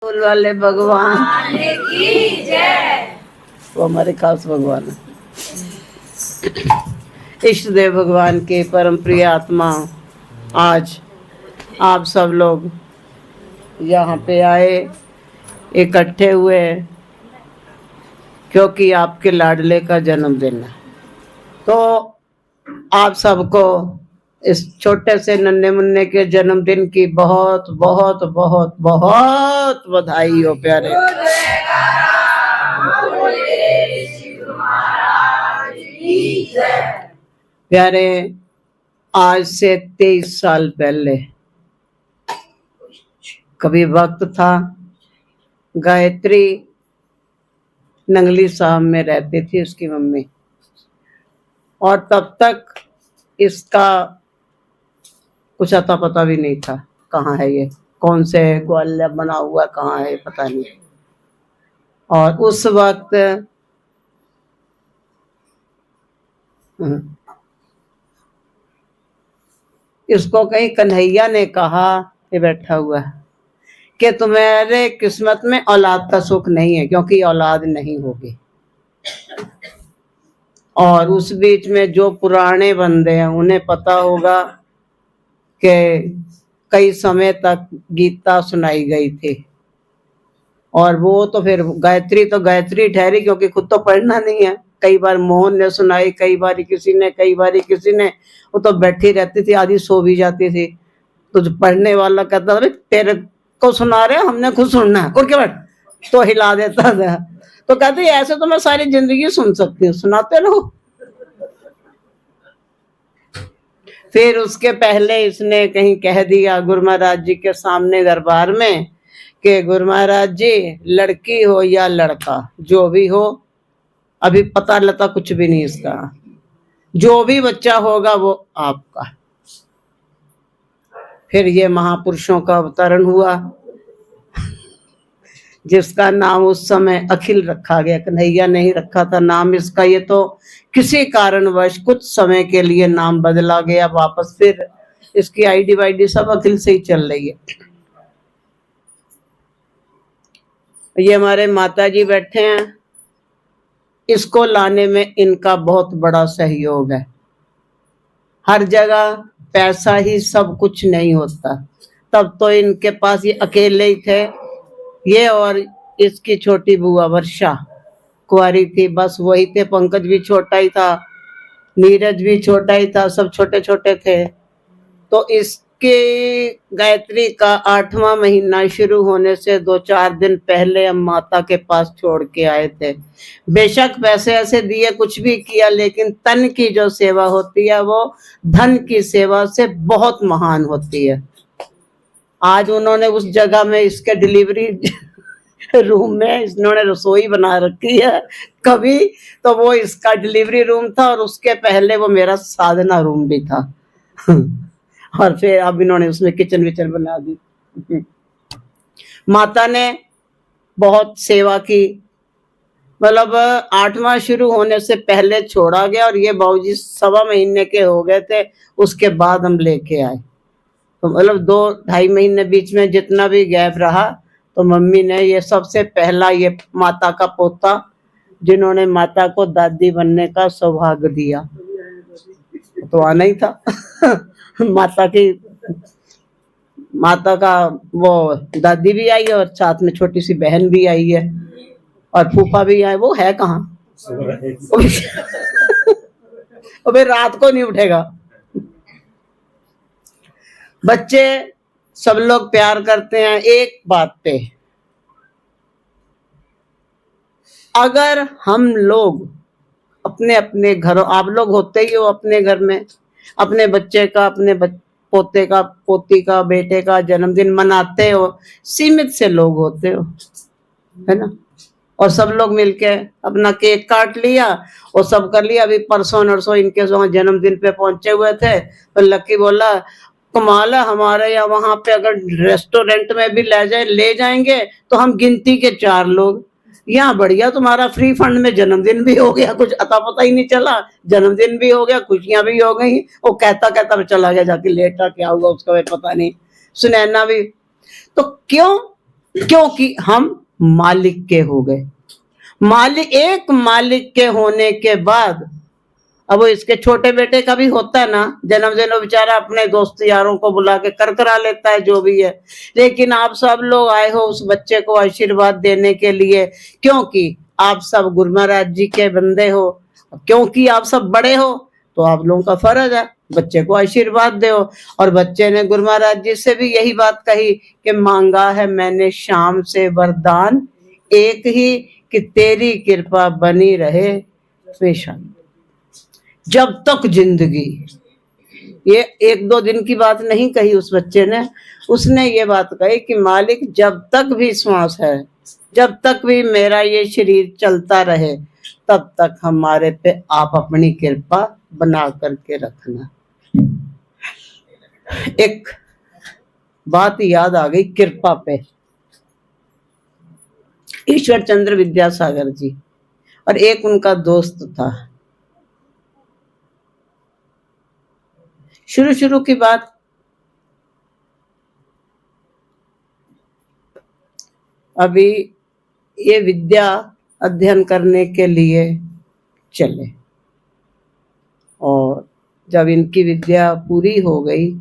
फूल वाले भगवान की जय। वो हमारे खास भगवान है। इष्ट देव भगवान के परम प्रिय आत्मा, आज आप सब लोग यहाँ पे आए, इकट्ठे हुए, क्योंकि आपके लाडले का जन्मदिन है। तो आप सबको इस छोटे से नन्हे मुन्ने के जन्मदिन की बहुत बहुत बहुत बहुत बधाई हो प्यारे। प्यारे, आज से 23 साल पहले कभी वक्त था, गायत्री नंगली साहब में रहती थी उसकी मम्मी, और तब तक इसका कुछ अता पता भी नहीं था कहाँ है ये, कौन से ग्वालिया बना हुआ कहाँ है पता नहीं। और उस वक्त इसको कहीं कन्हैया ने कहा, ये बैठा हुआ है, कि तुम्हारे किस्मत में औलाद का सुख नहीं है क्योंकि औलाद नहीं होगी। और उस बीच में जो पुराने बंदे हैं उन्हें पता होगा कि कई समय तक गीता सुनाई गई थी, और वो तो फिर गायत्री तो गायत्री ठहरी क्योंकि खुद तो पढ़ना नहीं है। कई बार मोहन ने सुनाई, कई बार किसी ने, वो तो बैठी रहती थी, आधी सो भी जाती थी। तो जो पढ़ने वाला कहता था तेरे को सुना रहे, हमने खुद सुनना है, उठ के बैठ, तो हिला देता था। तो कहते ऐसे तो मैं सारी जिंदगी सुन सकती हूँ, सुनाते रहो। फिर उसके पहले इसने कहीं कह दिया गुरु महाराज जी के सामने दरबार में कि गुरु महाराज जी, लड़की हो या लड़का जो भी हो, अभी पता लता कुछ भी नहीं इसका, जो भी बच्चा होगा वो आपका। फिर ये महापुरुषों का अवतरण हुआ, जिसका नाम उस समय अखिल रखा गया, कन्हैया नहीं रखा था नाम इसका। ये तो किसी कारणवश कुछ समय के लिए नाम बदला गया वापस, फिर इसकी आईडी वाईडी सब अखिल से ही चल रही है। ये हमारे माता जी बैठे हैं, इसको लाने में इनका बहुत बड़ा सहयोग है। हर जगह पैसा ही सब कुछ नहीं होता, तब तो इनके पास ये अकेले ही थे, ये और इसकी छोटी बुआ वर्षा कुंवारी थी, बस वही थे। पंकज भी छोटा ही था, नीरज भी छोटा ही था, सब छोटे छोटे थे। तो इसके गायत्री का 8वां महीना शुरू होने से 2-4 दिन पहले हम माता के पास छोड़ के आए थे। बेशक पैसे ऐसे दिए, कुछ भी किया, लेकिन तन की जो सेवा होती है वो धन की सेवा से बहुत महान होती है। आज उन्होंने उस जगह में इसके डिलीवरी रूम में इन्होंने रसोई बना रखी है, कभी तो वो इसका डिलीवरी रूम था, और उसके पहले वो मेरा साधना रूम भी था। और फिर अब इन्होंने उसमें किचन विचन बना दी। माता ने बहुत सेवा की, मतलब 8वां शुरू होने से पहले छोड़ा गया, और ये बाबूजी 1.25 महीने के हो गए थे उसके बाद हम लेके आए। तो मतलब 2-2.5 महीने बीच में जितना भी गैप रहा, तो मम्मी ने ये सबसे पहला ये माता का पोता, जिन्होंने माता को दादी बनने का सौभाग्य दिया, तो आना ही था। माता का वो दादी भी आई है, और साथ में छोटी सी बहन भी आई है, और फूफा भी आए। वो है कहाँ? अबे रात को नहीं उठेगा। बच्चे सब लोग प्यार करते हैं एक बात पे, अगर हम लोग अपने अपने घरों, आप लोग होते ही हो अपने घर में, अपने बच्चे का, अपने पोते का, पोती का, बेटे का जन्मदिन मनाते हो, सीमित से लोग होते हो, है ना, और सब लोग मिलके अपना केक काट लिया और सब कर लिया। अभी परसों नरसों इनके जन्मदिन पे पहुंचे हुए थे, तो लकी बोला कमाल है, हमारे यहाँ वहां पे अगर रेस्टोरेंट में भी ले जाएंगे तो हम गिनती के 4 लोग। यहाँ बढ़िया तुम्हारा फ्री फंड में जन्मदिन भी हो गया, कुछ अता पता ही नहीं चला, जन्मदिन भी हो गया, खुशियां भी हो गई। वो कहता कहता चला गया, जाके लेटा, क्या हुआ उसका पता नहीं। सुनैना भी तो क्यों क्योंकि हम मालिक के हो गए। मालिक, एक मालिक के होने के बाद अब वो इसके छोटे बेटे का भी होता है ना, जन्म दिन वो बेचारा अपने दोस्त यारों को बुला के कर करा लेता है जो भी है, लेकिन आप सब लोग आए हो उस बच्चे को आशीर्वाद देने के लिए, क्योंकि आप सब गुरु महाराज जी के बंदे हो, क्योंकि आप सब बड़े हो, तो आप लोगों का फर्ज है बच्चे को आशीर्वाद दो। और बच्चे ने गुरु महाराज जी से भी यही बात कही कि मांगा है मैंने शाम से वरदान एक ही, कि तेरी कृपा बनी रहे हमेशा जब तक जिंदगी। ये एक दो दिन की बात नहीं कही उस बच्चे ने, उसने ये बात कही कि मालिक जब तक भी श्वास है, जब तक भी मेरा ये शरीर चलता रहे, तब तक हमारे पे आप अपनी कृपा बना करके रखना। एक बात याद आ गई कृपा पे, ईश्वर चंद्र विद्यासागर जी और एक उनका दोस्त था। शुरू शुरू की बात, अभी ये विद्या अध्ययन करने के लिए चले, और जब इनकी विद्या पूरी हो गई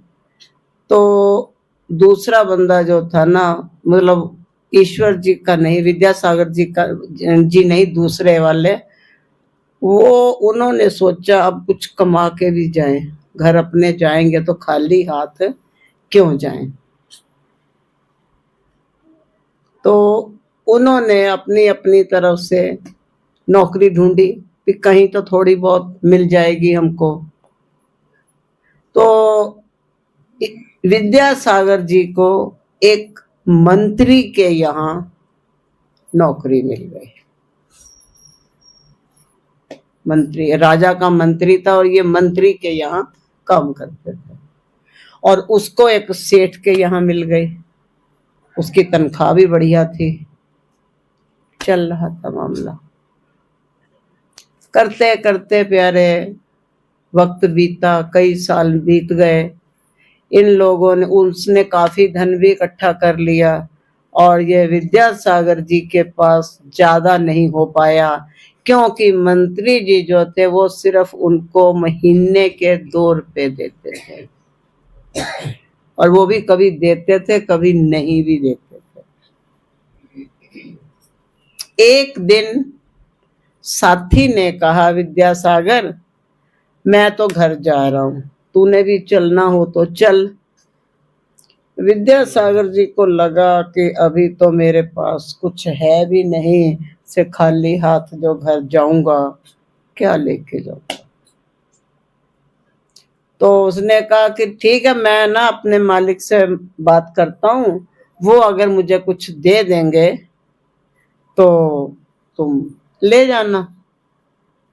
तो दूसरा बंदा जो था ना, मतलब ईश्वर जी का नहीं, विद्यासागर जी का जी नहीं, दूसरे वाले, वो उन्होंने सोचा अब कुछ कमा के भी जाएं, घर अपने जाएंगे तो खाली हाथ क्यों जाएं। तो उन्होंने अपनी अपनी तरफ से नौकरी ढूंढी कि कहीं तो थोड़ी बहुत मिल जाएगी हमको। तो विद्यासागर जी को एक मंत्री के यहाँ नौकरी मिल गई। मंत्री, राजा का मंत्री था और ये मंत्री के यहाँ काम करते थे, और उसको एक सेठ के यहाँ मिल गई, उसकी तनख्वाह भी बढ़िया थी, चल रहा था मामला। करते करते प्यारे वक्त बीता, कई साल बीत गए, इन लोगों ने, उसने काफी धन भी इकट्ठा कर लिया, और ये विद्यासागर जी के पास ज्यादा नहीं हो पाया, क्योंकि मंत्री जी जो थे वो सिर्फ उनको महीने के 2 रुपए देते थे, और वो भी कभी देते थे कभी नहीं भी देते थे। एक दिन साथी ने कहा, विद्यासागर मैं तो घर जा रहा हूं, तूने भी चलना हो तो चल। विद्यासागर जी को लगा कि अभी तो मेरे पास कुछ है भी नहीं, से खाली हाथ जो घर जाऊंगा, क्या लेके जाऊंगा। तो उसने कहा कि ठीक है, मैं ना अपने मालिक से बात करता हूँ, वो अगर मुझे कुछ दे देंगे तो तुम ले जाना।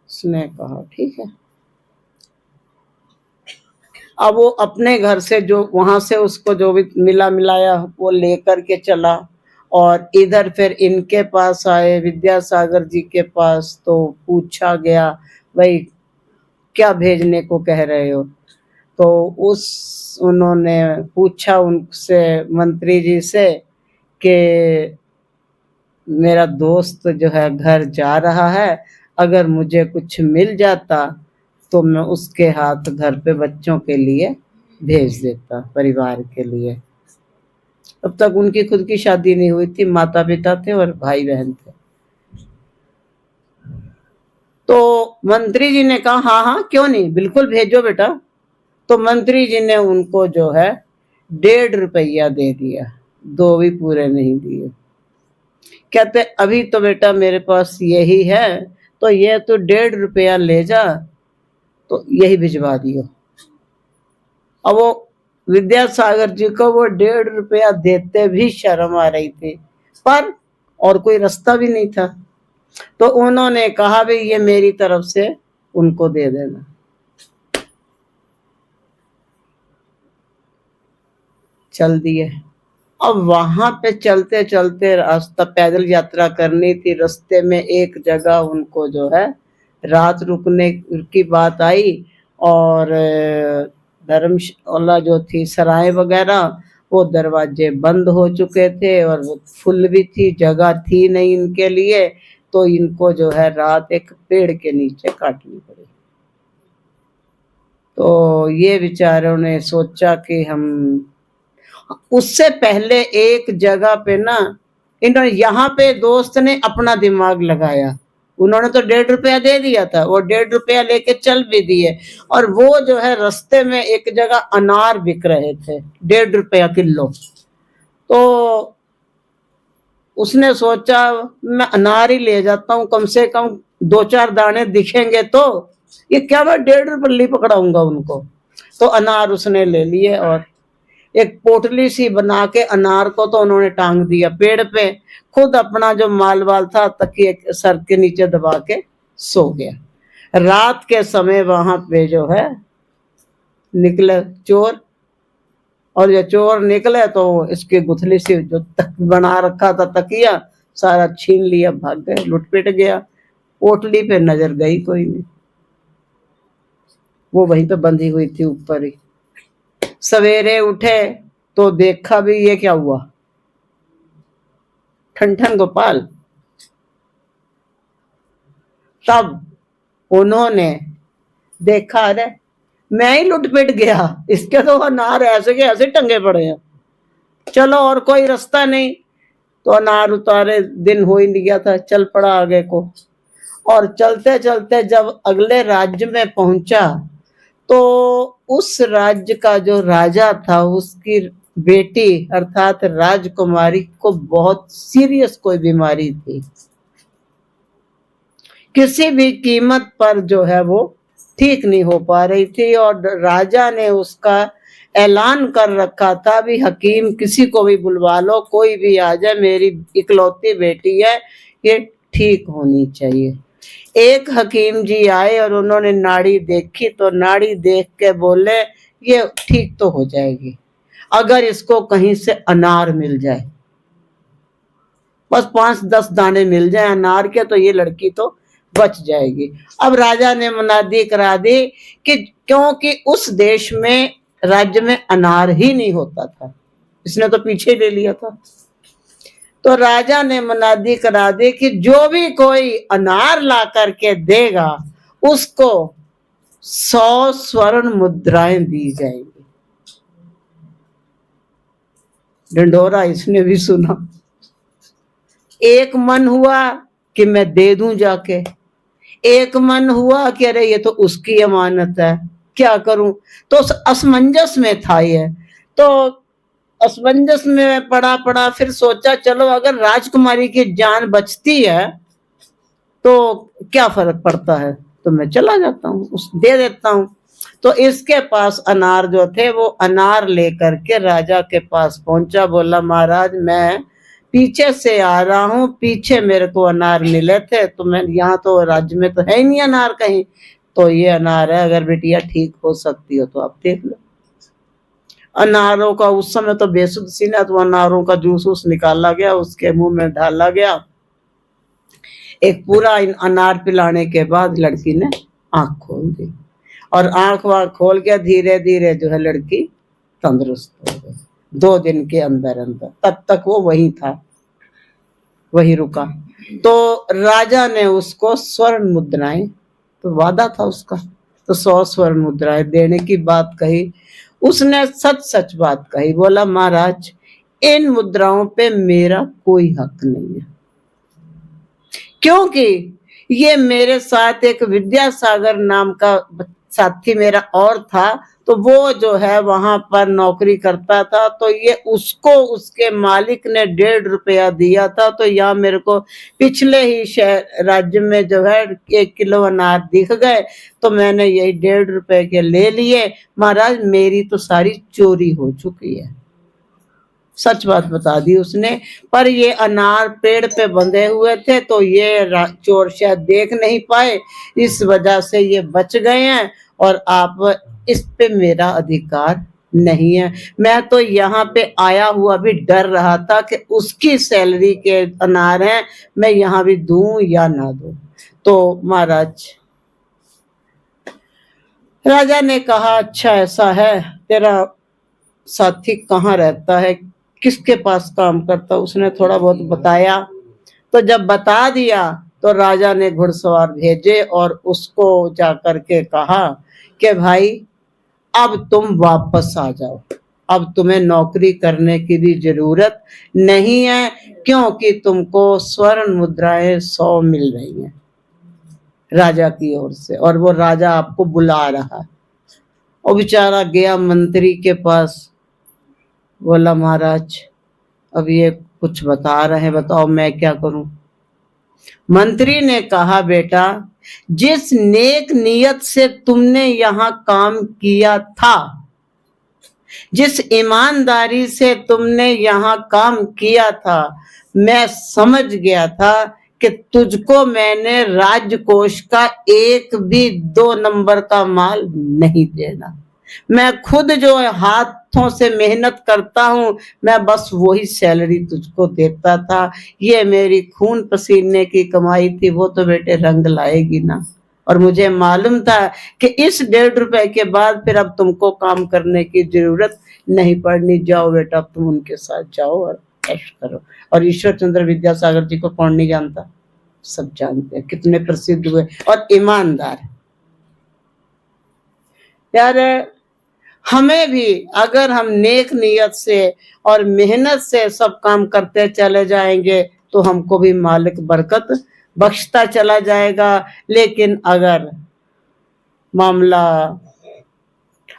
उसने कहा ठीक है। अब वो अपने घर से जो वहां से उसको जो भी मिला मिलाया वो लेकर के चला, और इधर फिर इनके पास आए विद्यासागर जी के पास, तो पूछा गया भाई क्या भेजने को कह रहे हो। तो उन्होंने पूछा उनसे, मंत्री जी से, कि मेरा दोस्त जो है घर जा रहा है, अगर मुझे कुछ मिल जाता तो मैं उसके हाथ घर पे बच्चों के लिए भेज देता, परिवार के लिए। अब तक उनकी खुद की शादी नहीं हुई थी, माता पिता थे और भाई बहन थे। तो मंत्री जी ने कहा हाँ हाँ क्यों नहीं, बिल्कुल भेजो बेटा। तो मंत्री जी ने उनको जो है 1.5 रुपया दे दिया, 2 भी पूरे नहीं दिए। कहते अभी तो बेटा मेरे पास यही है, तो ये तो 1.5 रुपया ले जा, तो यही भिजवा दियो। अब वो विद्यासागर जी को वो 1.5 रुपया देते भी शर्म आ रही थी, पर और कोई रास्ता भी नहीं था, तो उन्होंने कहा भाई ये मेरी तरफ से उनको दे देना। चल दिए। अब वहां पे चलते चलते, रास्ता पैदल यात्रा करनी थी, रास्ते में एक जगह उनको जो है रात रुकने की बात आई, और धर्मशाला जो थी, सराय वगैरह, वो दरवाजे बंद हो चुके थे और वो फुल भी थी, जगह थी नहीं इनके लिए, तो इनको जो है रात एक पेड़ के नीचे काटनी पड़ी। तो ये बेचारों ने सोचा कि हम, उससे पहले एक जगह पे ना इन्होंने, यहाँ पे दोस्त ने अपना दिमाग लगाया। उन्होंने तो 1.5 रुपया दे दिया था, वो 1.5 रुपया लेके चल भी दिए, और वो जो है रास्ते में एक जगह अनार बिक रहे थे 1.5 रुपया किलो। तो उसने सोचा मैं अनार ही ले जाता हूँ, कम से कम 2-4 दाने दिखेंगे तो, ये क्या मैं 1.5 रुपये पकड़ाऊंगा उनको। तो अनार उसने ले लिए और एक पोटली सी बना के अनार को तो उन्होंने टांग दिया पेड़ पे, खुद अपना जो माल वाल था तकिए सर के नीचे दबा के सो गया। रात के समय वहां पे जो है निकले चोर, और ये चोर निकले तो इसकी गुथली से जो तक बना रखा था तकिया सारा छीन लिया, भाग गए, लुटपिट गया। पोटली पे नजर गई कोई नहीं, वो वहीं पे बंधी हुई थी ऊपर ही। सवेरे उठे तो देखा भी ये क्या हुआ, ठन गोपाल। तब उन्होंने देखा, अरे मैं ही लुटपिट गया, इसके तो अनार ऐसे के ऐसे टंगे पड़े हैं, चलो और कोई रास्ता नहीं। तो अनार उतारे, दिन हो ही गया था, चल पड़ा आगे को। और चलते चलते जब अगले राज्य में पहुंचा तो उस राज्य का जो राजा था उसकी बेटी अर्थात राजकुमारी को बहुत सीरियस कोई बीमारी थी, किसी भी कीमत पर जो है वो ठीक नहीं हो पा रही थी। और राजा ने उसका ऐलान कर रखा था भी हकीम किसी को भी बुलवा लो, कोई भी आ जाए, मेरी इकलौती बेटी है, ये ठीक होनी चाहिए। एक हकीम जी आए और उन्होंने नाड़ी देखी तो नाड़ी देख के बोले ये ठीक तो हो जाएगी अगर इसको कहीं से अनार मिल जाए, बस 5-10 दाने मिल जाए अनार के तो ये लड़की तो बच जाएगी। अब राजा ने मुनादी करा दी कि क्योंकि उस देश में राज्य में अनार ही नहीं होता था, इसने तो पीछे ले लिया था। तो राजा ने मुनादी करा दी कि जो भी कोई अनार ला करके देगा उसको 100 स्वर्ण मुद्राएं दी जाएंगी। ढिंढोरा इसने भी सुना, एक मन हुआ कि मैं दे दूं जाके, एक मन हुआ कि अरे ये तो उसकी अमानत है, क्या करूं। तो असमंजस में था ये, तो असमंजस में पड़ा फिर सोचा चलो अगर राजकुमारी की जान बचती है तो क्या फर्क पड़ता है, तो मैं चला जाता हूँ, उस दे देता हूँ। तो इसके पास अनार जो थे वो अनार लेकर के राजा के पास पहुंचा, बोला महाराज मैं पीछे से आ रहा हूँ, पीछे मेरे को अनार मिले थे, तो मैं यहाँ तो राज्य में तो है ही नहीं अनार कहीं, तो ये अनार है, अगर बिटिया ठीक हो सकती हो तो आप देख लो। अनारों का उस समय तो बेसुध सी ना, तो अनारों का जूस उस निकाला गया, उसके मुंह में डाला गया, एक पूरा अनार पिलाने के बाद लड़की ने आंख खोल दी, और आंख वाँख खोल के धीरे धीरे जो है लड़की तंदुरुस्त हो गई 2 दिन के अंदर अंदर। तब तक वो वहीं था, वहीं रुका। तो राजा ने उसको स्वर्ण मुद्राएं, तो वादा था उसका, तो 100 स्वर्ण मुद्राएं देने की बात कही। उसने सच सच बात कही, बोला महाराज इन मुद्राओं पे मेरा कोई हक नहीं है, क्योंकि ये मेरे साथ एक विद्यासागर नाम का साथी मेरा और था, तो वो जो है वहां पर नौकरी करता था, तो ये उसको उसके मालिक ने 1.5 रुपया दिया था, तो यहाँ मेरे को पिछले ही शहर राज्य में जो है 1 किलो अनार दिख गए, तो मैंने यही 1.5 रुपए के ले लिए। महाराज मेरी तो सारी चोरी हो चुकी है, सच बात बता दी उसने। पर ये अनार पेड़ पे बंधे हुए थे तो ये चोर शायद देख नहीं पाए, इस वजह से ये बच गए हैं, और आप इस पे मेरा अधिकार नहीं है। मैं तो यहाँ पे आया हुआ भी डर रहा था कि उसकी सैलरी के अनार हैं, मैं यहाँ भी दूं या ना दूं। तो महाराज राजा ने कहा अच्छा ऐसा है, तेरा साथी कहाँ रहता है, किसके पास काम करता, उसने थोड़ा बहुत बताया। तो जब बता दिया तो राजा ने घुड़सवार भेजे और उसको जाकर के कहा कि भाई अब तुम वापस आ जाओ, अब तुम्हें नौकरी करने की भी जरूरत नहीं है, क्योंकि तुमको स्वर्ण मुद्राएं 100 मिल रही हैं राजा की ओर से, और वो राजा आपको बुला रहा है। और बेचारा गया मंत्री के पास, बोला महाराज अब ये कुछ बता रहे हैं, बताओ मैं क्या करूं। मंत्री ने कहा बेटा, जिस नेक नियत से तुमने यहाँ काम किया था, जिस ईमानदारी से तुमने यहाँ काम किया था, मैं समझ गया था कि तुझको मैंने राजकोष का एक भी 2 नंबर का माल नहीं देना। मैं खुद जो हाथों से मेहनत करता हूँ, मैं बस वही सैलरी तुझको देता था। ये मेरी खून पसीने की कमाई थी, वो तो बेटे रंग लाएगी ना। और मुझे मालूम था कि इस 1.5 रुपए के बाद फिर अब तुमको काम करने की जरूरत नहीं पड़नी। जाओ बेटा, अब तुम उनके साथ जाओ और ऐश करो। और ईश्वर चंद्र विद्यासागर जी को कौन नहीं जानता, सब जानते हैं, कितने प्रसिद्ध हुए और ईमानदार। यार हमें भी अगर हम नेक नियत से और मेहनत से सब काम करते चले जाएंगे तो हमको भी मालिक बरकत बख्शता चला जाएगा। लेकिन अगर मामला,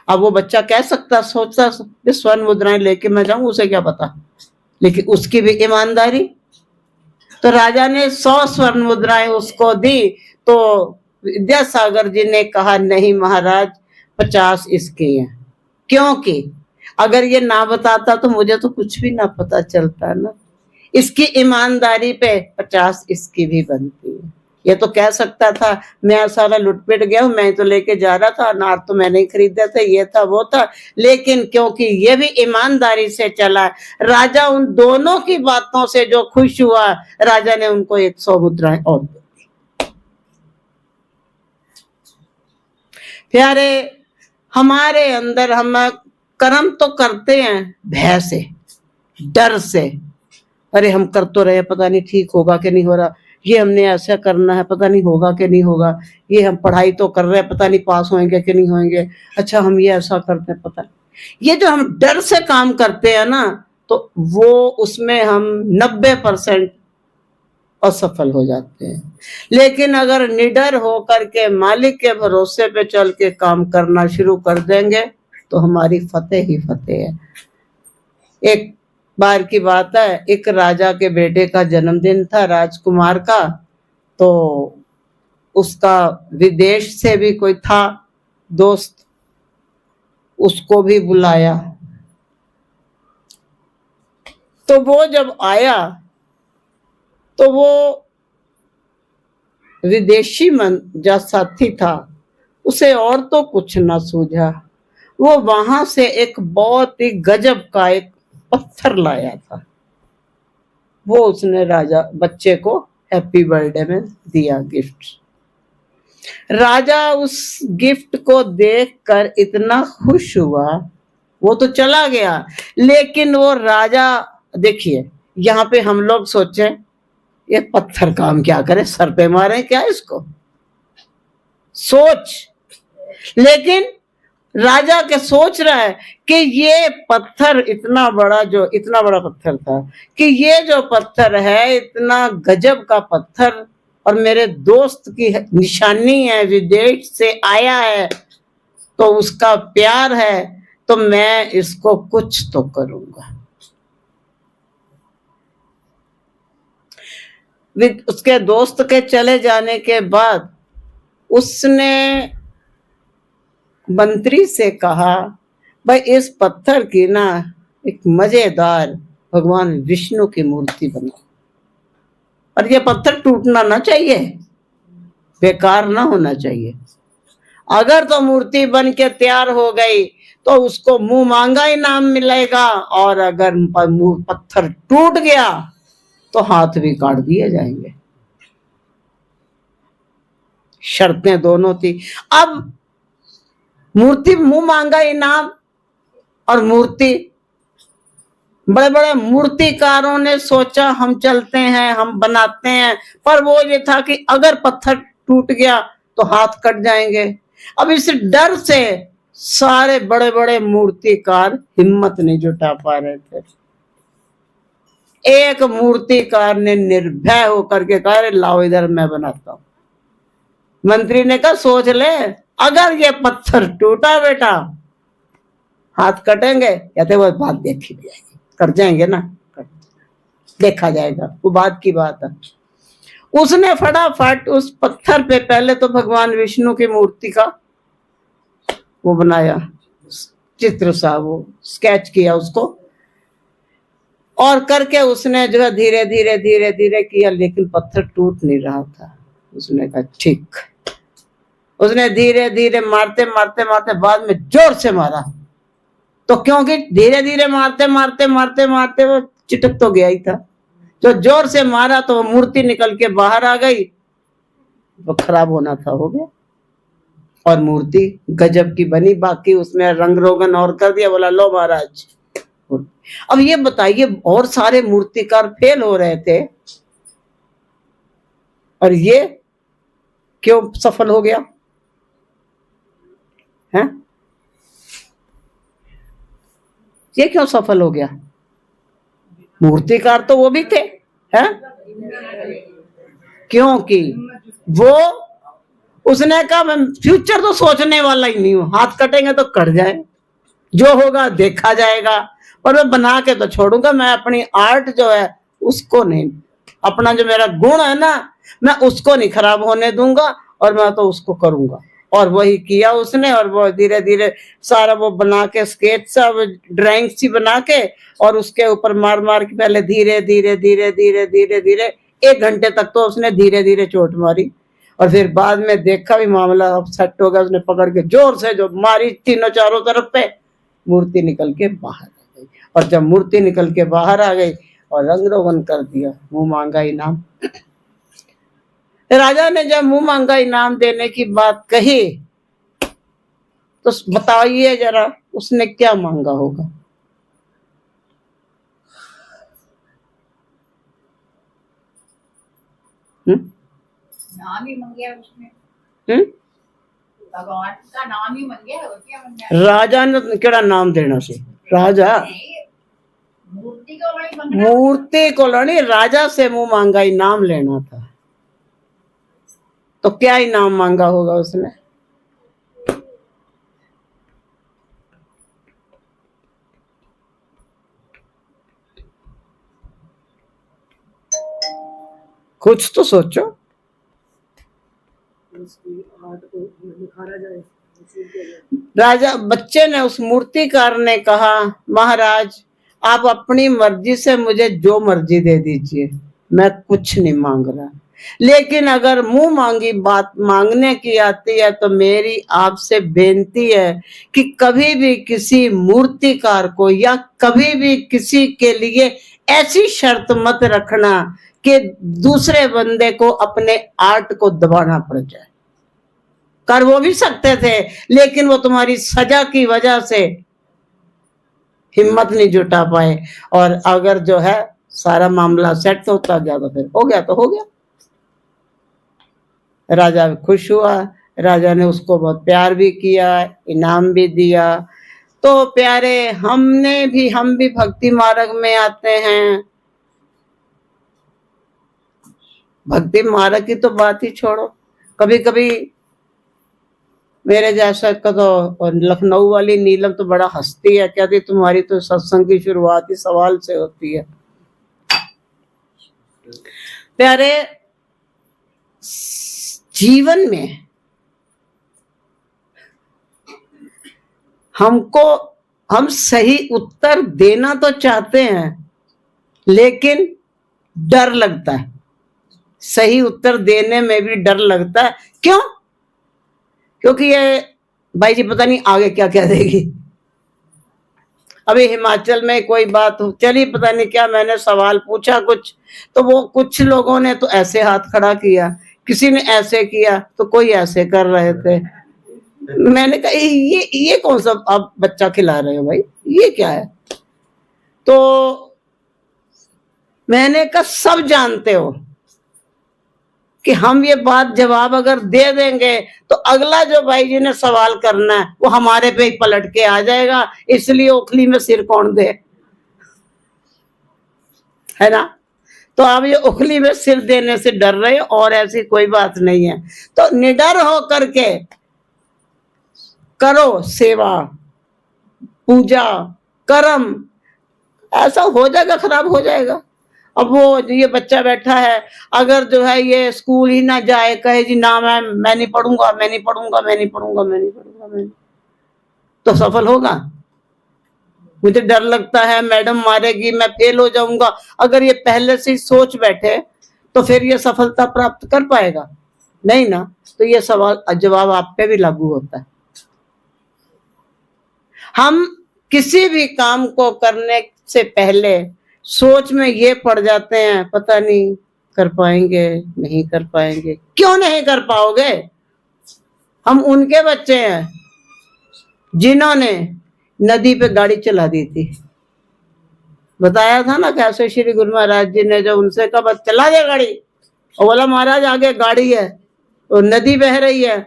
अब वो बच्चा कह सकता, सोचता स्वर्ण मुद्राएं लेके मैं जाऊं, उसे क्या पता, लेकिन उसकी भी ईमानदारी। तो राजा ने 100 स्वर्ण मुद्राएं उसको दी, तो विद्यासागर जी ने कहा नहीं महाराज, 50 इसके हैं, क्योंकि अगर ये ना बताता तो मुझे तो कुछ भी ना पता चलता ना। इसकी ईमानदारी पे 50 इसकी भी बनती है। ये तो कह सकता था मैं सारा लुटपिट गया हूं, मैं तो लेके जा रहा था, अनार तो मैंने ही खरीदे थे, ये था वो था। लेकिन क्योंकि ये भी ईमानदारी से चला, राजा उन दोनों की बातों से जो खुश हुआ, राजा ने उनको 100 मुद्राएं और दी। प्यारे, हमारे अंदर हम कर्म तो करते हैं भय से, डर से। अरे हम कर तो रहे, पता नहीं ठीक होगा कि नहीं हो रहा, ये हमने ऐसा करना है, पता नहीं होगा कि नहीं होगा, ये हम पढ़ाई तो कर रहे हैं, पता नहीं पास होंगे कि नहीं होंगे, अच्छा हम ये ऐसा करते हैं, पता नहीं। ये जो हम डर से काम करते हैं ना, तो वो उसमें हम 90% असफल हो जाते हैं। लेकिन अगर निडर होकर के मालिक के भरोसे पे चल के काम करना शुरू कर देंगे तो हमारी फतेह ही फतेह है। एक बार की बात है, एक राजा के बेटे का जन्मदिन था, राजकुमार का। तो उसका विदेश से भी कोई था दोस्त, उसको भी बुलाया। तो वो जब आया तो वो विदेशी मन जो साथी था, उसे और तो कुछ ना सूझा, वो वहां से एक बहुत ही गजब का एक पत्थर लाया था। वो उसने राजा बच्चे को हैप्पी बर्थडे में दिया गिफ्ट। राजा उस गिफ्ट को देखकर इतना खुश हुआ, वो तो चला गया। लेकिन वो राजा, देखिए यहाँ पे हम लोग सोचे ये पत्थर काम क्या करे, सर पे मारे क्या इसको, सोच। लेकिन राजा के सोच रहा है कि ये पत्थर इतना बड़ा, जो इतना बड़ा पत्थर था, कि ये जो पत्थर है इतना गजब का पत्थर, और मेरे दोस्त की निशानी है, विदेश से आया है, तो उसका प्यार है, तो मैं इसको कुछ तो करूंगा। उसके दोस्त के चले जाने के बाद उसने मंत्री से कहा, भाई इस पत्थर की ना एक मजेदार भगवान विष्णु की मूर्ति बनाओ, और ये पत्थर टूटना ना चाहिए, बेकार ना होना चाहिए। अगर तो मूर्ति बन के तैयार हो गई तो उसको मुंह मांगा इनाम मिलेगा, और अगर पत्थर टूट गया तो हाथ भी काट दिए जाएंगे। शर्तें दोनों थी। अब मूर्ति मुंह मांगा इनाम, और मूर्ति, बड़े बड़े मूर्तिकारों ने सोचा हम चलते हैं, हम बनाते हैं, पर वो ये था कि अगर पत्थर टूट गया तो हाथ कट जाएंगे। अब इस डर से सारे बड़े बड़े मूर्तिकार हिम्मत नहीं जुटा पा रहे थे। एक मूर्तिकार ने निर्भय होकर के कहा, अरे लाओ इधर मैं बनाता हूं। मंत्री ने कहा, सोच ले, अगर ये पत्थर टूटा बेटा हाथ कटेंगे। कहते वो बात देखी जाएगी, कर जाएंगे ना, देखा जाएगा, वो बात की बात है। उसने फटाफट उस पत्थर पे पहले तो भगवान विष्णु की मूर्ति का वो बनाया, चित्र सा वो स्केच किया उसको, और करके उसने जो है धीरे धीरे धीरे धीरे किया, लेकिन पत्थर टूट नहीं रहा था। उसने कहा ठीक। उसने धीरे धीरे मारते मारते मारते बाद में जोर से मारा, तो क्योंकि धीरे धीरे मारते मारते मारते मारते वो चिटक तो गया ही था। जो जोर से मारा तो वो मूर्ति निकल के बाहर आ गई, वो खराब होना था, हो गया। और मूर्ति गजब की बनी, बाकी उसमें रंग रोगन और कर दिया, बोला लो महाराज। अब ये बताइए, और सारे मूर्तिकार फेल हो रहे थे और ये क्यों सफल हो गया है? ये क्यों सफल हो गया? मूर्तिकार तो वो भी थे, हैं? क्योंकि वो उसने कहा मैं फ्यूचर तो सोचने वाला ही नहीं हूं, हाथ कटेंगे तो कट जाए, जो होगा देखा जाएगा, पर मैं बना के तो छोड़ूंगा। मैं अपनी आर्ट जो है उसको नहीं, अपना जो मेरा गुण है ना, मैं उसको नहीं खराब होने दूंगा, और मैं तो उसको करूंगा। और वही किया उसने, और वो धीरे धीरे सारा वो बना के स्केच सा ड्राइंग सी बना के, और उसके ऊपर मार मार के पहले धीरे धीरे धीरे धीरे धीरे धीरे 1 घंटे तक तो उसने धीरे धीरे चोट मारी, और फिर बाद में देखा भी मामला अब सेट हो गया। उसने पकड़ के जोर से जो मारी तीनों चारों तरफ पे, मूर्ति निकल के बाहर आ गई। और जब मूर्ति निकल के बाहर आ गई और रंग रोगन कर दिया, मुंह मांगा इनाम। राजा ने जब मुंह मांगा इनाम देने की बात कही, तो बताइए जरा उसने क्या मांगा होगा? नाम ही मांग गया उसने, भगवान का नाम ही मांग गया, और क्या मांग गया? राजा ने केड़ा नाम देना सी? राजा मूर्ति को लड़ी, राजा से मुंह मांगा इनाम लेना था। तो क्या इनाम मांगा होगा उसने? कुछ तो सोचो। राजा बच्चे ने, उस मूर्तिकार ने कहा, महाराज आप अपनी मर्जी से मुझे जो मर्जी दे दीजिए, मैं कुछ नहीं मांग रहा, लेकिन अगर मुंह मांगी बात मांगने की आती है तो मेरी आपसे बेनती है कि कभी भी किसी मूर्तिकार को या कभी भी किसी के लिए ऐसी शर्त मत रखना कि दूसरे बंदे को अपने आर्ट को दबाना पड़ जाए। कर वो भी सकते थे, लेकिन वो तुम्हारी सजा की वजह से हिम्मत नहीं जुटा पाए, और अगर जो है सारा मामला सेट होता गया तो फिर हो गया तो हो गया। राजा खुश हुआ, राजा ने उसको बहुत प्यार भी किया, इनाम भी दिया। तो प्यारे, हम भी भक्ति मार्ग में आते हैं। भक्ति मार्ग की तो बात ही छोड़ो, कभी कभी मेरे जैसा का तो लखनऊ वाली नीलम तो बड़ा हंसती है, कहती तुम्हारी तो सत्संग की शुरुआत ही सवाल से होती है। प्यारे, जीवन में हम सही उत्तर देना तो चाहते हैं, लेकिन डर लगता है। सही उत्तर देने में भी डर लगता है। क्यों? क्योंकि ये भाई जी पता नहीं आगे क्या कह देगी। अभी हिमाचल में कोई बात चली, पता नहीं क्या, मैंने सवाल पूछा कुछ, तो वो कुछ लोगों ने तो ऐसे हाथ खड़ा किया, किसी ने ऐसे किया, तो कोई ऐसे कर रहे थे। मैंने कहा ये कौन सा आप बच्चा खिला रहे हो भाई, ये क्या है? तो मैंने कहा सब जानते हो कि हम ये बात जवाब अगर दे देंगे तो अगला जो भाई जी ने सवाल करना है वो हमारे पे ही पलट के आ जाएगा, इसलिए ओखली में सिर कौन दे, है ना? तो आप ये उखली में सिर देने से डर रहे हो और ऐसी कोई बात नहीं है। तो निडर हो करके करो सेवा, पूजा, कर्म, ऐसा हो जाएगा, खराब हो जाएगा। अब वो ये बच्चा बैठा है, अगर जो है ये स्कूल ही ना जाए, कहे जी ना मैं नहीं पढ़ूंगा, मैं नहीं पढ़ूंगा, मैं नहीं पढ़ूंगा, मैं नहीं पढ़ूंगा, मैं नहीं, तो सफल होगा? मुझे डर लगता है मैडम मारेगी, मैं फेल हो जाऊंगा। अगर ये पहले से ही सोच बैठे तो फिर ये सफलता प्राप्त कर पाएगा? नहीं ना। तो ये सवाल जवाब आप पे भी लागू होता है। हम किसी भी काम को करने से पहले सोच में ये पड़ जाते हैं, पता नहीं कर पाएंगे, नहीं कर पाएंगे। क्यों नहीं कर पाओगे? हम उनके बच्चे हैं जिन्होंने नदी पे गाड़ी चला दी थी। बताया था ना कैसे श्री गुरु महाराज जी ने, जो उनसे कहा बस चला दे गाड़ी, और बोला महाराज आगे गाड़ी है और नदी बह रही है,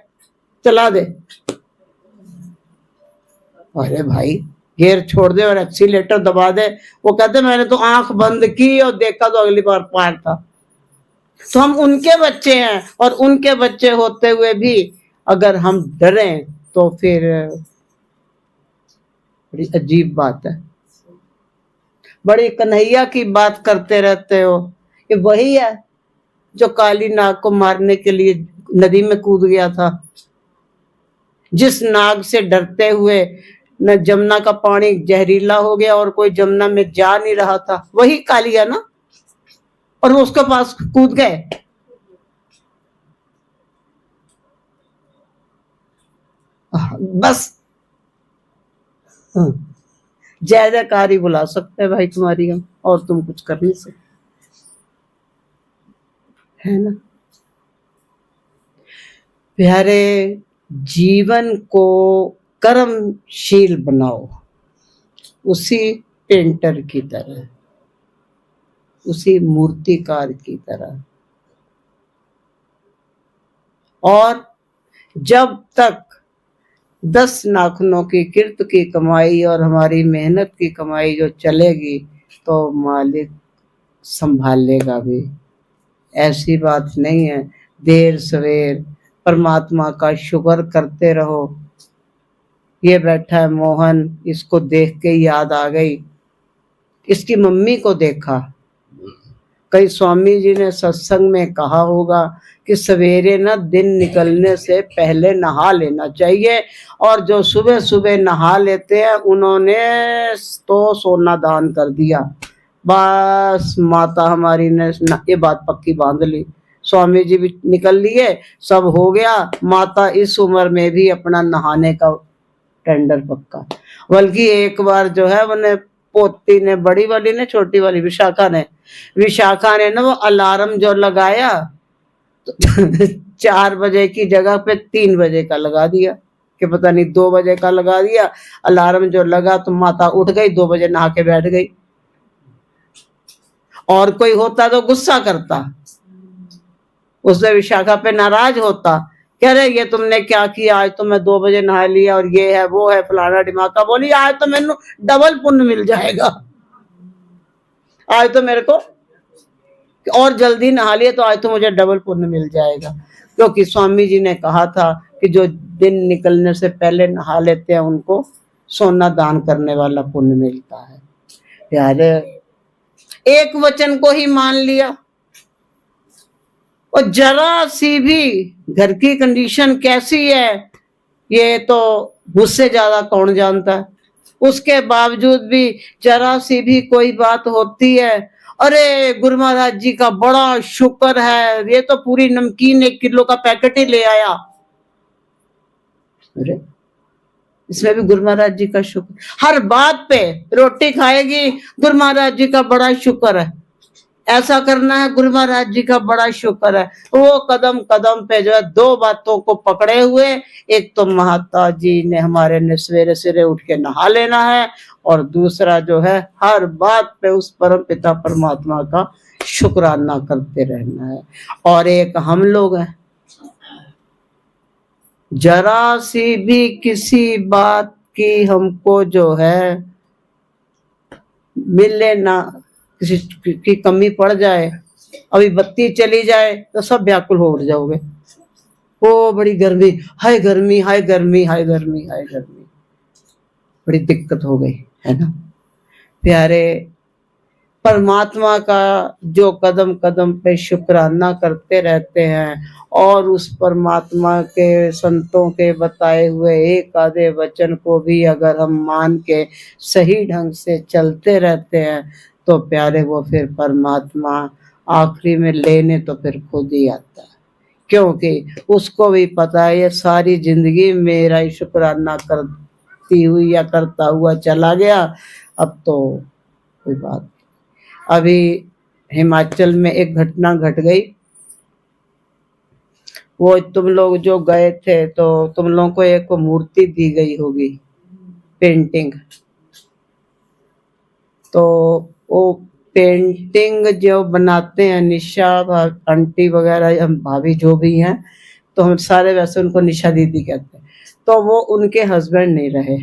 चला दे। अरे भाई गियर छोड़ दे और एक्सीलेटर दबा दे। वो कहते मैंने तो आंख बंद की और देखा तो अगली बार पार था। तो हम उनके बच्चे हैं, और उनके बच्चे होते हुए भी अगर हम डरें तो फिर बड़ी अजीब बात है। बड़ी कन्हैया की बात करते रहते हो। ये वही है जो काली नाग को मारने के लिए नदी में कूद गया था। जिस नाग से डरते हुए न जमुना का पानी जहरीला हो गया और कोई जमुना में जा नहीं रहा था, वही कालिया ना, और वो उसके पास कूद गए। बस जय जयकार ही बुला सकते हैं भाई तुम्हारी हम, और तुम कुछ कर नहीं सकते, है ना? प्यारे, जीवन को कर्मशील बनाओ, उसी पेंटर की तरह, उसी मूर्तिकार की तरह। और जब तक 10 नाखूनों की किर्त की कमाई और हमारी मेहनत की कमाई जो चलेगी तो मालिक संभाल लेगा भी। ऐसी बात नहीं है। देर सवेर परमात्मा का शुक्र करते रहो। ये बैठा है मोहन, इसको देख के याद आ गई, इसकी मम्मी को देखा। कई स्वामी जी ने सत्संग में कहा होगा कि सवेरे ना दिन निकलने से पहले नहा लेना चाहिए, और जो सुबह सुबह नहा लेते हैं उन्होंने तो सोना दान कर दिया। बस माता हमारी ने ये बात पक्की बांध ली। स्वामी जी भी निकल लिए, सब हो गया। माता इस उम्र में भी अपना नहाने का टेंडर पक्का। बल्कि एक बार जो है उन्हें पोती ने, बड़ी वाली ने, छोटी वाली विशाखा ने ना वो अलार्म जो लगाया तो 4 बजे की जगह पे 3 बजे का लगा दिया, कि पता नहीं 2 बजे का लगा दिया। अलार्म जो लगा तो माता उठ गई, 2 बजे नहा के बैठ गई। और कोई होता तो गुस्सा करता, उससे विशाखा पे नाराज होता, कह रहे ये तुमने क्या किया, आज तो मैं 2 बजे नहा लिया और ये है वो है फलाना ढिमाका। बोली आज तो मैंने डबल पुण्य मिल जाएगा, आज तो मेरे को और जल्दी नहा लिया तो आज तो मुझे डबल पुण्य मिल जाएगा। क्योंकि स्वामी जी ने कहा था कि जो दिन निकलने से पहले नहा लेते हैं उनको सोना दान करने वाला पुण्य मिलता है। यार एक वचन को ही मान लिया, और जरा सी भी घर की कंडीशन कैसी है ये तो मुझसे ज्यादा कौन जानता है। उसके बावजूद भी जरा सी भी कोई बात होती है, अरे गुरु महाराज जी का बड़ा शुक्र है, ये तो पूरी नमकीन 1 किलो का पैकेट ही ले आया। अरे इसमें भी गुरु महाराज जी का शुक्र। हर बात पे रोटी खाएगी, गुरु महाराज जी का बड़ा शुक्र है। ऐसा करना है। गुरु महाराज जी का बड़ा शुक्र है, वो कदम कदम पे जो है दो बातों को पकड़े हुए। एक तो माता जी ने हमारे ने सवेरे सवेरे उठ के नहा लेना है, और दूसरा जो है हर बात पे उस परम पिता परमात्मा का शुक्राना करते रहना है। और एक हम लोग हैं, जरा सी भी किसी बात की हमको जो है मिले ना, किसी की कमी पड़ जाए, अभी बत्ती चली जाए तो सब व्याकुल हो उठ जाओगे। ओ बड़ी गर्मी, हाय गर्मी, हाय गर्मी, हाय गर्मी, हाय गर्मी, बड़ी दिक्कत हो गई है ना। प्यारे, परमात्मा का जो कदम कदम पे शुक्राना करते रहते हैं, और उस परमात्मा के संतों के बताए हुए एक आधे वचन को भी अगर हम मान के सही ढंग से चलते रहते हैं, तो प्यारे वो फिर परमात्मा आखिरी में लेने तो फिर खुद ही आता है। क्योंकि उसको भी पता है ये सारी जिंदगी मेरा ही शुक्राना करती हुई या करता हुआ चला गया, अब तो कोई बात। अभी हिमाचल में एक घटना घट गई, वो तुम लोग जो गए थे तो तुम लोगों को एक मूर्ति दी गई होगी, पेंटिंग। तो वो पेंटिंग जो बनाते हैं निशा आंटी वगैरह, हम भाभी जो भी हैं, तो हम सारे वैसे उनको निशा दीदी कहते हैं। तो वो उनके हस्बैंड नहीं रहे,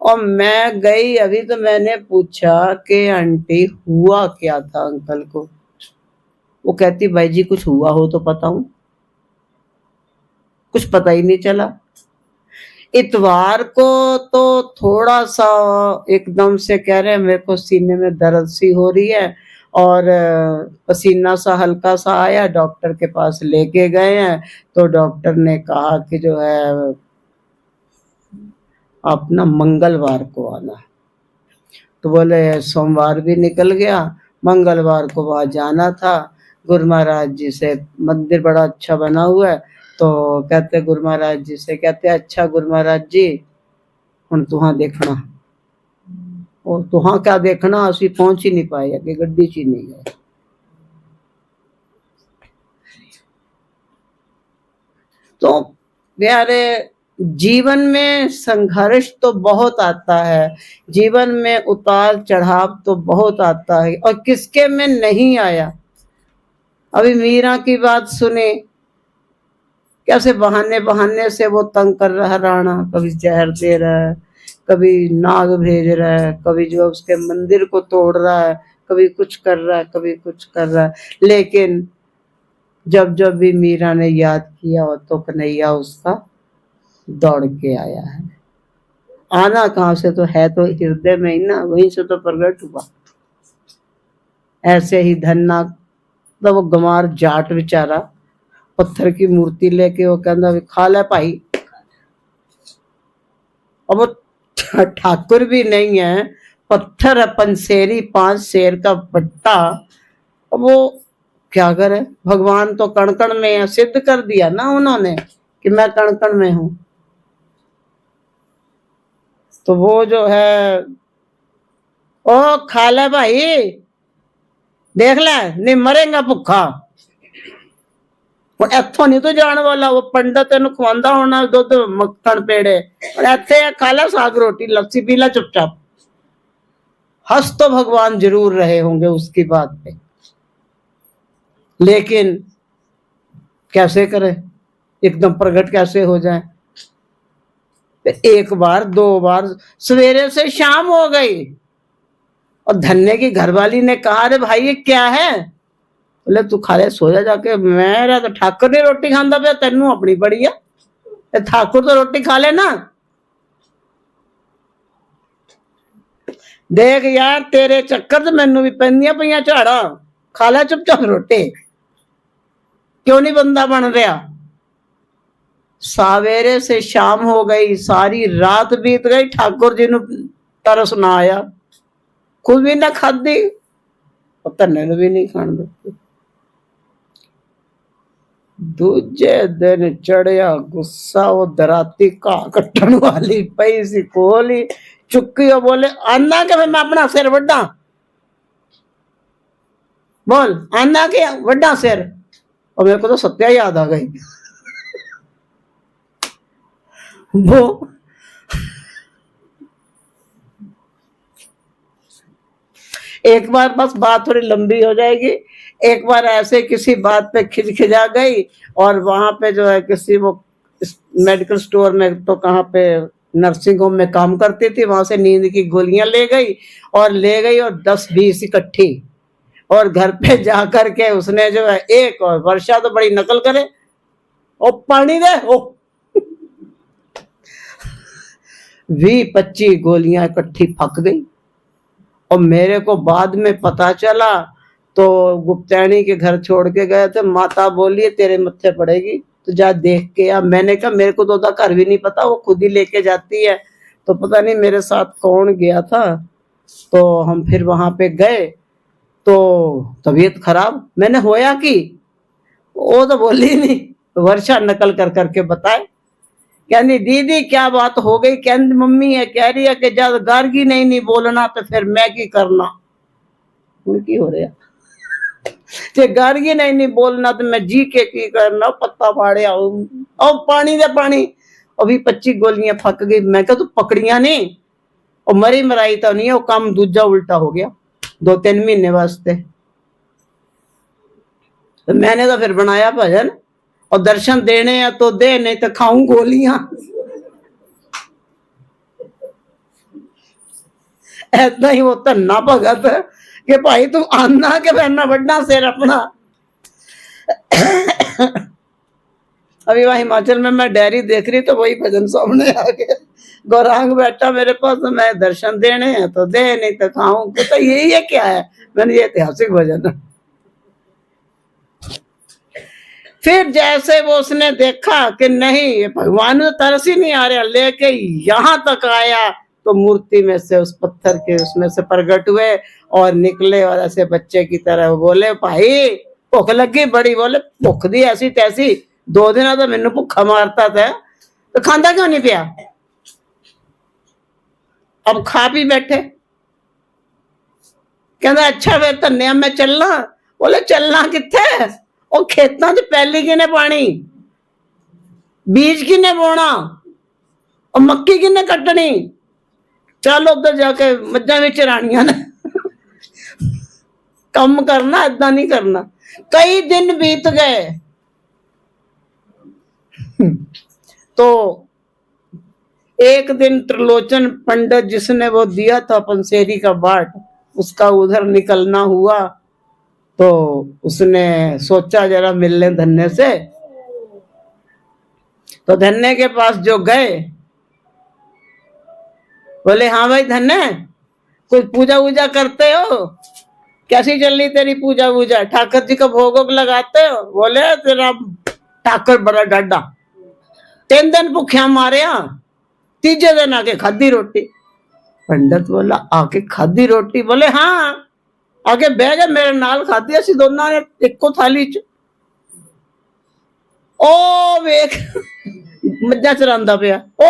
और मैं गई अभी तो मैंने पूछा कि आंटी हुआ क्या था अंकल को। वो कहती भाई जी कुछ हुआ हो तो बताऊं, कुछ पता ही नहीं चला। इतवार को तो थोड़ा सा एकदम से कह रहे हैं मेरे को सीने में दर्द सी हो रही है, और पसीना सा हल्का सा आया, डॉक्टर के पास लेके गए हैं, तो डॉक्टर ने कहा कि जो है आप ना मंगलवार को आना। तो बोले सोमवार भी निकल गया, मंगलवार को वहां जाना था। गुरु महाराज जी से, मंदिर बड़ा अच्छा बना हुआ है, तो कहते गुरु महाराज जी से, कहते अच्छा गुरु महाराज जी हुण तुहां देखना। और तुहां क्या देखना, असी पहुंच ही नहीं पाए, अगे गड्डी च ही नहीं गए। तो प्यारे, जीवन में संघर्ष तो बहुत आता है, जीवन में उतार चढ़ाव तो बहुत आता है, और किसके में नहीं आया। अभी मीरा की बात सुने, कैसे बहाने बहाने से वो तंग कर रहा राणा, कभी जहर दे रहा है, कभी नाग भेज रहा है, कभी जो उसके मंदिर को तोड़ रहा है, कभी कुछ कर रहा है, कभी कुछ कर रहा है। लेकिन जब जब भी मीरा ने याद किया तो कन्हैया उसका दौड़ के आया है। आना कहाँ से, तो है तो हृदय में ही ना, वहीं से तो प्रकट हुआ। ऐसे ही धन्ना तो वो गंवार जाट बेचारा पत्थर की मूर्ति लेके वो कहता भी खा ले भाई। अब वो ठाकुर भी नहीं है, पत्थर है, पंसेरी 5 शेर का पट्टा। अब वो क्या करे, भगवान तो कण कण में है, सिद्ध कर दिया ना उन्होंने कि मैं कण कण में हूं। तो वो जो है ओ खा ले भाई, देख ले नहीं मरेगा भुखा। इथों नहीं तो जाने वाला, वो पंडित तेन खवांदा होना दुध मक्खन पेड़े, और इथे खा ला साग रोटी लस्सी पी ला चुपचाप। हंस तो भगवान जरूर रहे होंगे उसकी बात पे, लेकिन कैसे करे, एकदम प्रकट कैसे हो जाए। एक बार 2 बार सवेरे से शाम हो गई, और धन्य की घरवाली ने कहा अरे भाई ये क्या है। बोले तू खा ले, सो जा जाके। मेरा तो ठाकुर ने रोटी खांदा पे, तेनू अपनी बड़ी है, ठाकुर तो रोटी खा ले ना। देख यार तेरे चक्कर तो मैनू भी पैंदियां पईयां झाड़ा, खा ले चुपचाप रोटी, क्यों नहीं बंदा बन रहा। सवेरे से शाम हो गई, सारी रात बीत गई, ठाकुर जी नू तरस ना आया, खुद भी ना खाधी, धन्ने नू भी नहीं खाण दित्ती। दूजे दिन चढ़िया गुस्सा, वो दराती घा कट्टण वाली पई सी कोल ही, चुक्की और बोले आना कि मैं अपना सिर वड्डा। बोल आना के वड्डा सिर। और मेरे को तो सत्या याद आ गई। वो एक बार बस बात थोड़ी लंबी हो जाएगी। एक बार ऐसे किसी बात पे खिजा गई और वहां पे जो है किसी वो मेडिकल स्टोर में तो कहाँ पे नर्सिंग होम में काम करती थी, वहां से नींद की गोलियां ले गई और 10-20 इकट्ठी। और घर पे जा करके उसने जो है एक, और वर्षा तो बड़ी नकल करे, ओ पानी दे ओ 20-25 गोलियां इकट्ठी फक गई। और मेरे को बाद में पता चला तो गुप्तानी के घर छोड़ के गए थे, माता बोली तेरे मत्थे पड़ेगी तो जा देख के आ। मैंने कहा मेरे को तो उसका घर भी नहीं पता, वो खुद ही लेके जाती है। तो पता नहीं मेरे साथ कौन गया था। तो हम फिर वहां पे गए तो तबीयत खराब, मैंने होया कि वो तो बोली नहीं, वर्षा नकल कर करके बताए। कहनी दीदी क्या बात हो गई? कहनी मम्मी है कह रही है कि जब गार्गी नहीं बोलना तो फिर मैं की करना। उनकी हो रहा जे गार्गी नहीं बोलना तो मैं जी के की करना, पत्ता फाड़े आऊ और पानी दे पानी। अभी 25 गोलियां फक गई। मैं कहा तू पकड़िया नहीं और मरी मराई तो नहीं है, वो काम दूजा उल्टा हो गया 2-3 महीने वास्ते। तो मैंने तो फिर बनाया भजन, और दर्शन देने हैं तो दे, नहीं तो खाऊं गोलियां। ऐसा ही वो धन्ना भगत कि भाई तू आना के बहना वड्डा सिर अपना। अभी वहां हिमाचल में मैं डायरी देख रही तो वही भजन सामने आ गया। गौरांग बैठा मेरे पास, तो मैं दर्शन देने हैं तो दे, नहीं तो खाऊं। तो यही है क्या है? मैंने ये ऐतिहासिक भजन है। फिर जैसे वो उसने देखा कि नहीं भगवान तो तरस ही नहीं आ रहा, लेके यहां तक आया तो मूर्ति में से उस पत्थर के उसमें से प्रकट हुए और निकले और ऐसे बच्चे की तरह बोले भाई भूख लगी बड़ी। बोले भूख दी ऐसी तैसी, 2 दिन तो मैनू भूखा मारता था, तो खांदा क्यों नहीं पिया? अब खा पी बैठे। कहता अच्छा वे धन्या मैं चलना। बोले चलना किथे? ਉਹ ਖੇਤਾਂ 'ਚ ਪੈਲੀ ਕਿਨੇ ਪਾਣੀ, बीज किने बोना और मक्की किने कटनी? चल उधर जाके मज्झां भी चरानियां ने, कम करना ऐदा नहीं करना। कई दिन बीत गए तो एक दिन त्रिलोचन पंडित जिसने वो दिया था पंसेरी का बाट, उसका उधर निकलना हुआ तो उसने सोचा जरा मिल ले धन्य से। तो धन्य के पास जो गए, बोले हाँ भाई धन्य कुछ पूजा वूजा करते हो? कैसी चल रही तेरी पूजा वूजा? ठाकर जी का भोग वोग लगाते हो? बोले तेरा ठाकर बड़ा डाडा, 3 दिन भूखिया मारे, तीजे दिन आके खाधी रोटी। पंडित बोला आके खाधी रोटी? बोले हाँ आगे बह जा मेरे नाल खाधी असी दोनों ने इको थाली च। ओ वेख मज्जा चरांदा पिया, ओ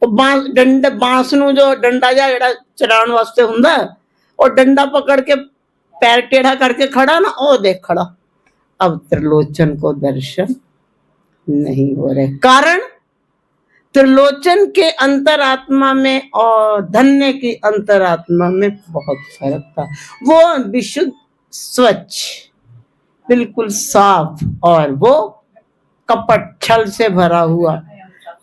बांस नू जो डंडा जा चराण वास्ते हुंदा, और डंडा पकड़ के पैर टेढ़ा करके खड़ा ना, ओ देख खड़ा। अब त्रिलोचन को दर्शन नहीं हो रहे, कारण त्रिलोचन के अंतरात्मा में और धन्य की अंतरात्मा में बहुत फर्क था। वो विशुद्ध स्वच्छ बिल्कुल साफ, और वो कपट छल से भरा हुआ।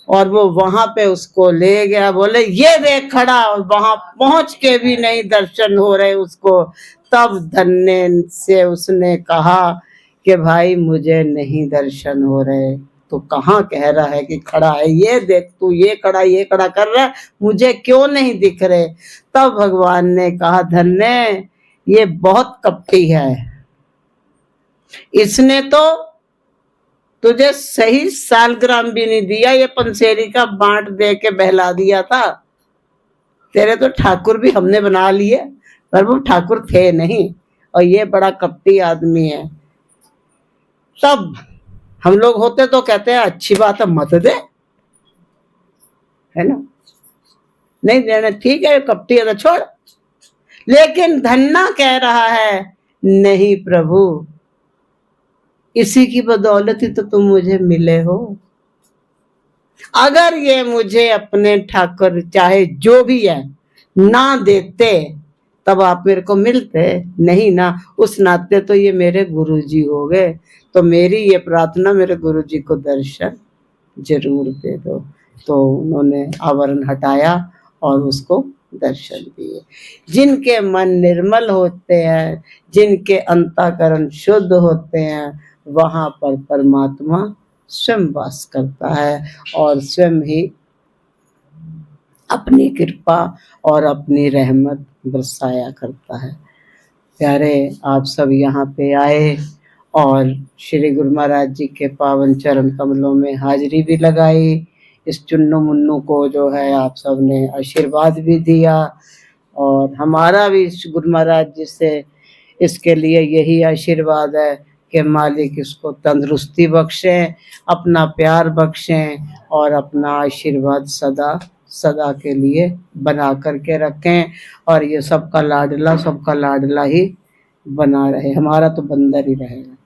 और वो वहां पे उसको ले गया, बोले ये देख खड़ा, और वहां पहुंच के भी नहीं दर्शन हो रहे उसको। तब धन्य से उसने कहा कि भाई मुझे नहीं दर्शन हो रहे। तो कहाँ कह रहा है कि खड़ा है, ये देख तू ये खड़ा कर रहा है, मुझे क्यों नहीं दिख रहे? तब भगवान ने कहा धन्य ये बहुत कपटी है, इसने तो तुझे सही सालग्राम भी नहीं दिया, ये पंसेरी का बांट दे के बहला दिया था। तेरे तो ठाकुर भी हमने बना लिए पर वो ठाकुर थे नहीं, और ये बड़ा कपटी आदमी है। सब हम लोग होते तो कहते हैं अच्छी बात है मत दे, है ना, नहीं देना ठीक है, कपटी है तो छोड़। लेकिन धन्ना कह रहा है नहीं प्रभु, इसी की बदौलत ही तो तुम मुझे मिले हो। अगर ये मुझे अपने ठाकुर चाहे जो भी है ना देते, तब आप मेरे को मिलते नहीं ना। उस नाते तो ये मेरे गुरुजी हो गए। तो मेरी ये प्रार्थना, मेरे गुरुजी को दर्शन जरूर दे दो। तो उन्होंने आवरण हटाया और उसको दर्शन दिए। जिनके मन निर्मल होते हैं, जिनके अंतःकरण शुद्ध होते हैं, वहां पर परमात्मा स्वयं वास करता है और स्वयं ही अपनी कृपा और अपनी रहमत बरसाया करता है। प्यारे, आप सब यहाँ पे आए और श्री गुरु महाराज जी के पावन चरण कमलों में हाजिरी भी लगाई। इस चुन्नू मुन्नू को जो है आप सब ने आशीर्वाद भी दिया और हमारा भी गुरु महाराज जी से इसके लिए यही आशीर्वाद है कि मालिक इसको तंदुरुस्ती बख्शें, अपना प्यार बख्शें और अपना आशीर्वाद सदा सदा के लिए बना करके रखें और ये सबका लाडला ही बना रहे। हमारा तो बंदर ही रहेगा।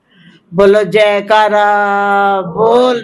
बोलो जयकारा बोल।